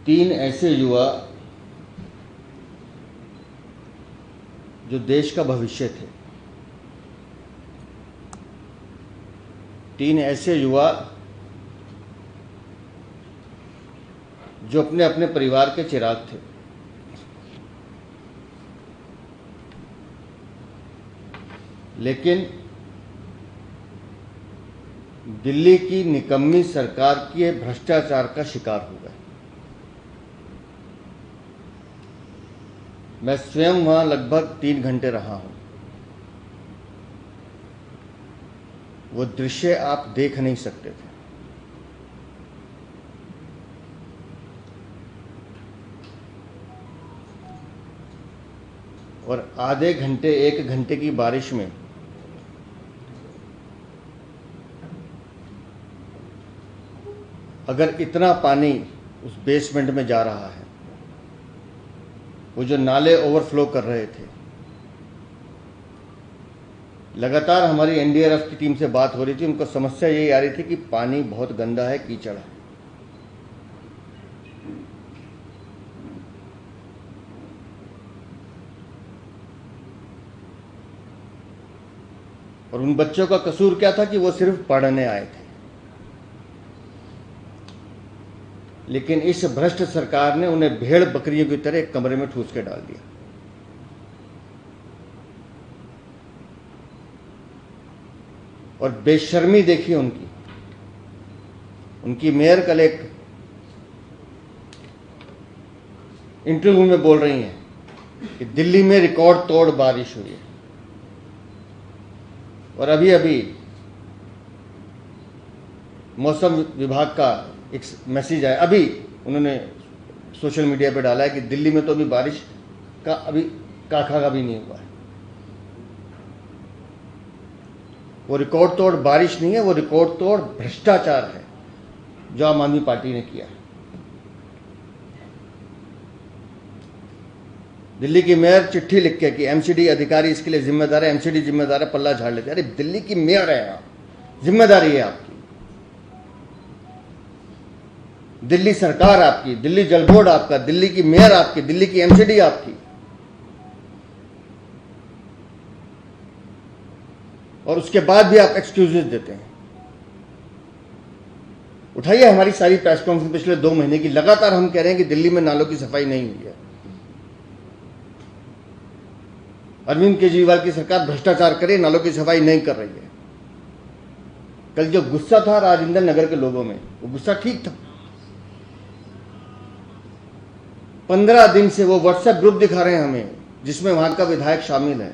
तीन ऐसे युवा जो देश का भविष्य थे, तीन ऐसे युवा जो अपने अपने परिवार के चिराग थे। लेकिन दिल्ली की निकम्मी सरकार के भ्रष्टाचार का शिकार हो गए। मैं स्वयं वहां लगभग 3 घंटे रहा हूं। वो दृश्य आप देख नहीं सकते थे। और आधे घंटे 1 घंटे की बारिश में अगर इतना पानी उस बेसमेंट में जा रहा है, वो जो नाले ओवरफ्लो कर रहे थे, लगातार हमारी एनडीआरएफ की टीम से बात हो रही थी। उनको समस्या यही आ रही थी कि पानी बहुत गंदा है, कीचड़ है। और उन बच्चों का कसूर क्या था कि वो सिर्फ पढ़ने आए थे। लेकिन इस भ्रष्ट सरकार ने उन्हें भेड़ बकरियों की तरह एक कमरे में ठूस के डाल दिया। और बेशर्मी देखिए उनकी मेयर कल एक इंटरव्यू में बोल रही हैं कि दिल्ली में रिकॉर्ड तोड़ बारिश हुई है। और अभी अभी मौसम विभाग का एक मैसेज आया, अभी उन्होंने सोशल मीडिया पे डाला है कि दिल्ली में तो अभी बारिश का अभी काखा का भी नहीं हुआ है। वो रिकॉर्ड तोड़ बारिश नहीं है, वो रिकॉर्ड तोड़ भ्रष्टाचार है जो आम आदमी पार्टी ने किया। दिल्ली की मेयर चिट्ठी लिख के कि एमसीडी अधिकारी इसके लिए जिम्मेदार है, एमसीडी जिम्मेदार है, पल्ला झाड़ लेते। अरे दिल्ली की मेयर है आप, जिम्मेदारी है आपकी। दिल्ली सरकार आपकी, दिल्ली जल बोर्ड आपका, दिल्ली की मेयर आपकी, दिल्ली की एमसीडी आपकी। और उसके बाद भी आप एक्सक्यूजेस देते हैं। उठाइए हमारी सारी प्रेस कॉन्फ्रेंस पिछले 2 महीने की, लगातार हम कह रहे हैं कि दिल्ली में नालों की सफाई नहीं हुई है। अरविंद केजरीवाल की सरकार भ्रष्टाचार करे, नालों की सफाई नहीं कर रही है। कल जो गुस्सा था राजेंद्र नगर के लोगों में, वो गुस्सा ठीक था। 15 दिन से वो व्हाट्सएप ग्रुप दिखा रहे हैं हमें जिसमें वहां का विधायक शामिल है।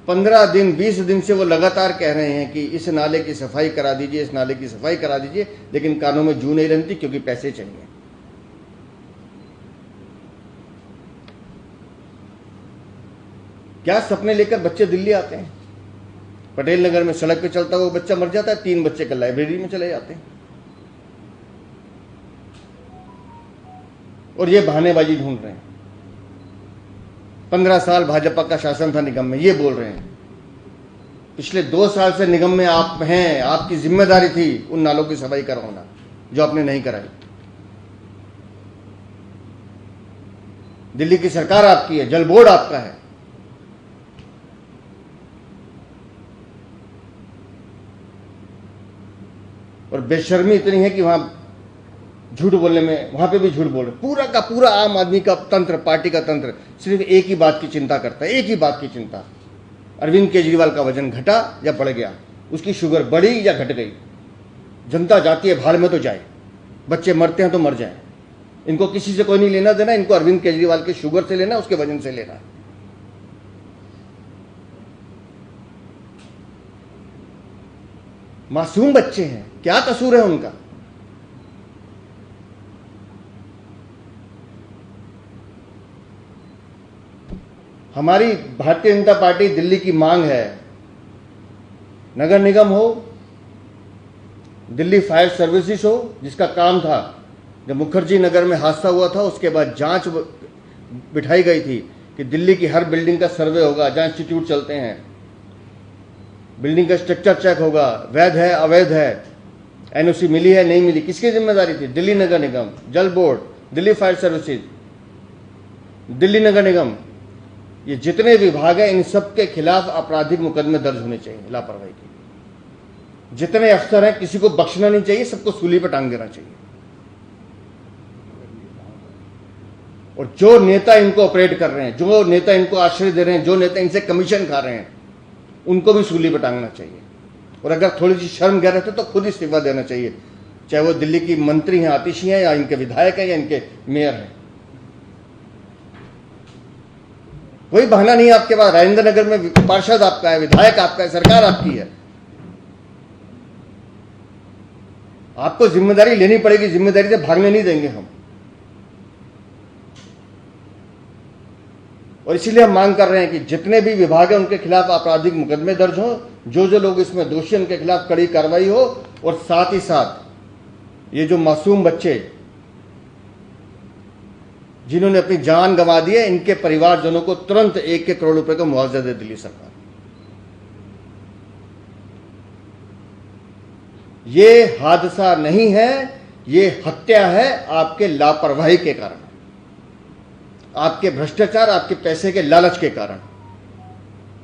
15 दिन 20 दिन से वो लगातार कह रहे हैं कि इस नाले की सफाई करा दीजिए, इस नाले की सफाई करा दीजिए, लेकिन कानों में जू नहीं रहती क्योंकि पैसे चाहिए। क्या सपने लेकर बच्चे दिल्ली आते हैं? पटेल नगर में सड़क पे चलता हुआ बच्चा मर जाता है, 3 बच्चे कल लाइब्रेरी में चले जाते हैं। और ये बहानेबाजी ढूंढ रहे हैं। 15 साल भाजपा का शासन था निगम में, ये बोल रहे हैं। पिछले 2 साल से निगम में आप हैं, आपकी जिम्मेदारी थी उन नालों की सफाई करवाना जो आपने नहीं कराई। दिल्ली की सरकार आपकी है, जल बोर्ड आपका है। और बेशर्मी इतनी है कि वहां झूठ बोलने में, वहां पे भी झूठ बोल रहे। पूरा का पूरा आम आदमी का तंत्र, पार्टी का तंत्र सिर्फ एक ही बात की चिंता करता है, एक ही बात की चिंता, अरविंद केजरीवाल का वजन घटा या बढ़ गया, उसकी शुगर बढ़ी या घट गई। जनता जाती है भाड़ में तो जाए, बच्चे मरते हैं तो मर जाए, इनको किसी से कोई नहीं लेना देना। इनको अरविंद केजरीवाल के शुगर से लेना, उसके वजन से लेना। मासूम बच्चे हैं, क्या कसूर है उनका? हमारी भारतीय जनता पार्टी दिल्ली की मांग है, नगर निगम हो, दिल्ली फायर सर्विसेज हो, जिसका काम था जब मुखर्जी नगर में हादसा हुआ था उसके बाद जांच बिठाई गई थी कि दिल्ली की हर बिल्डिंग का सर्वे होगा, जहां इंस्टीट्यूट चलते हैं, बिल्डिंग का स्ट्रक्चर चेक होगा, वैध है अवैध है, एनओसी मिली है नहीं मिली, किसकी जिम्मेदारी थी? Delhi Nagar Nigam, Jal board, Delhi fire services, Delhi Nagar Nigam, ये जितने विभाग हैं इन सब के खिलाफ आपराधिक मुकदमे दर्ज होने चाहिए लापरवाही के। जितने अफसर हैं किसी को बख्शना नहीं चाहिए, सबको सूली पर टांग देना चाहिए। और जो नेता इनको ऑपरेट कर रहे हैं, जो नेता इनको आश्रय दे रहे हैं, जो नेता इनसे कमीशन खा रहे हैं, उनको भी सूली पर टांगना चाहिए। और अगर थोड़ी सी शर्म गैर है तो खुद इस्तीफा देना चाहिए, चाहे वो दिल्ली की मंत्री हैं, आतिशी हैं, या इनके विधायक हैं, या इनके मेयर हैं। कोई बहाना नहीं है आपके पास। राजेंद्र नगर में पार्षद आपका है, विधायक आपका है, सरकार आपकी है। आपको जिम्मेदारी लेनी पड़ेगी, जिम्मेदारी से भागने नहीं देंगे हम। और इसीलिए हम मांग कर रहे हैं कि जितने भी विभाग हैं उनके खिलाफ आपराधिक मुकदमे दर्ज हो, जो लोग इसमें दोषी उनके खिलाफ कड़ी कार्रवाई हो। और साथ ही साथ ये जो मासूम बच्चे जिन्होंने अपनी जान गंवा दी है, इनके परिवारजनों को तुरंत 1 करोड़ रुपए का मुआवजा दे दिल्ली सरकार। ये हादसा नहीं है, ये हत्या है आपके लापरवाही के कारण, आपके भ्रष्टाचार, आपके पैसे के लालच के कारण,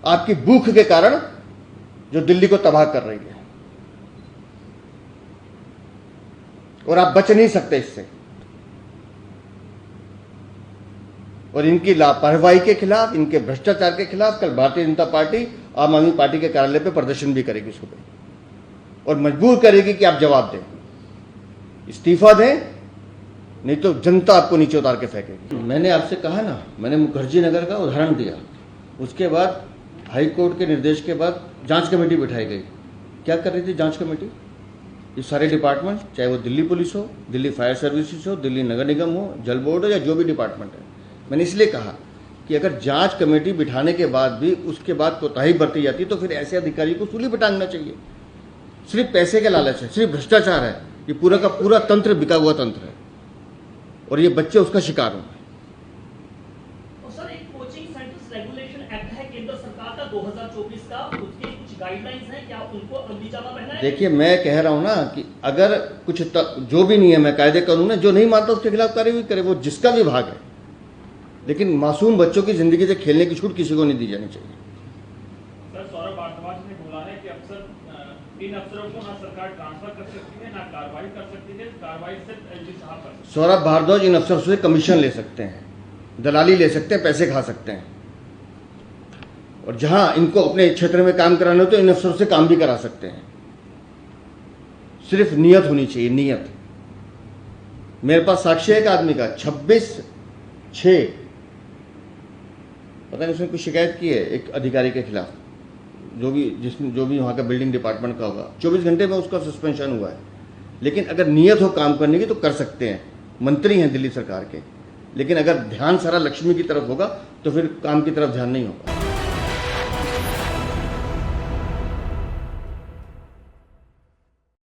आपकी भूख के कारण, जो दिल्ली को तबाह कर रही है। और आप बच नहीं सकते इससे। और इनकी लापरवाही के खिलाफ, इनके भ्रष्टाचार के खिलाफ कल भारतीय जनता पार्टी आम आदमी पार्टी के कार्यालय पे प्रदर्शन भी करेगी सुबह, और मजबूर करेगी कि आप जवाब दें, इस्तीफा दें, नहीं तो जनता आपको नीचे उतार के फेंकेगी। मैंने आपसे कहा ना, मैंने मुखर्जी नगर का उदाहरण दिया। उसके बाद हाई कोर्ट के निर्देश के बाद जांच कमेटी बिठाई गई। क्या कर रही थी जांच कमेटी? ये सारे डिपार्टमेंट, चाहे वो दिल्ली पुलिस हो, दिल्ली फायर सर्विसेज हो, दिल्ली नगर निगम हो, जल बोर्ड हो, या जो भी डिपार्टमेंट है। मैंने इसलिए कहा कि अगर जांच कमेटी बिठाने के बाद भी उसके बाद कोताही बरती जाती तो फिर ऐसे अधिकारी को सूली पर टांगना चाहिए। सिर्फ पैसे के लालच है, सिर्फ भ्रष्टाचार है, ये पूरा का पूरा तंत्र बिका हुआ तंत्र है, और ये बच्चे उसका शिकार हुए। तो सर, एक कोचिंग सेंटर्स रेगुलेशन एक्ट है केंद्र सरकार का 2024 का, उसके कुछ गाइडलाइंस हैं, क्या उनको अमली जामा पहना है? देखिए, मैं कह रहा हूं ना कि अगर कुछ जो भी नियम है, कायदे कानून है, जो नहीं मानता उसके खिलाफ कार्रवाई करे, वो जिसका भी भाग है। लेकिन मासूम बच्चों की जिंदगी से खेलने की छूट किसी को नहीं दी जानी चाहिए। सर, सौरभ भारद्वाज ने बोला है कि इन अफसरों को ना सरकार ट्रांसफर कर सकती है, ना कार्रवाई कर सकती है, कार्रवाई सिर्फ एलजी साहब कर सकते हैं। सौरभ भारद्वाज इन अफसरों से कमीशन ले सकते हैं, दलाली ले सकते हैं, पैसे खा सकते हैं, और जहां इनको अपने क्षेत्र में काम कराना हो तो इन अफसरों से काम भी करा सकते हैं। सिर्फ नियत होनी चाहिए, नियत। मेरे पास साक्ष्य है एक आदमी का 26/6, पता नहीं उसने कुछ शिकायत की है एक अधिकारी के खिलाफ, जो भी वहाँ का बिल्डिंग डिपार्टमेंट का होगा। 24 घंटे में उसका सस्पेंशन हुआ है। लेकिन अगर नियत हो काम करने की तो कर सकते हैं, मंत्री हैं दिल्ली सरकार के। लेकिन अगर ध्यान सारा लक्ष्मी की तरफ होगा तो फिर काम की तरफ ध्यान नहीं होगा।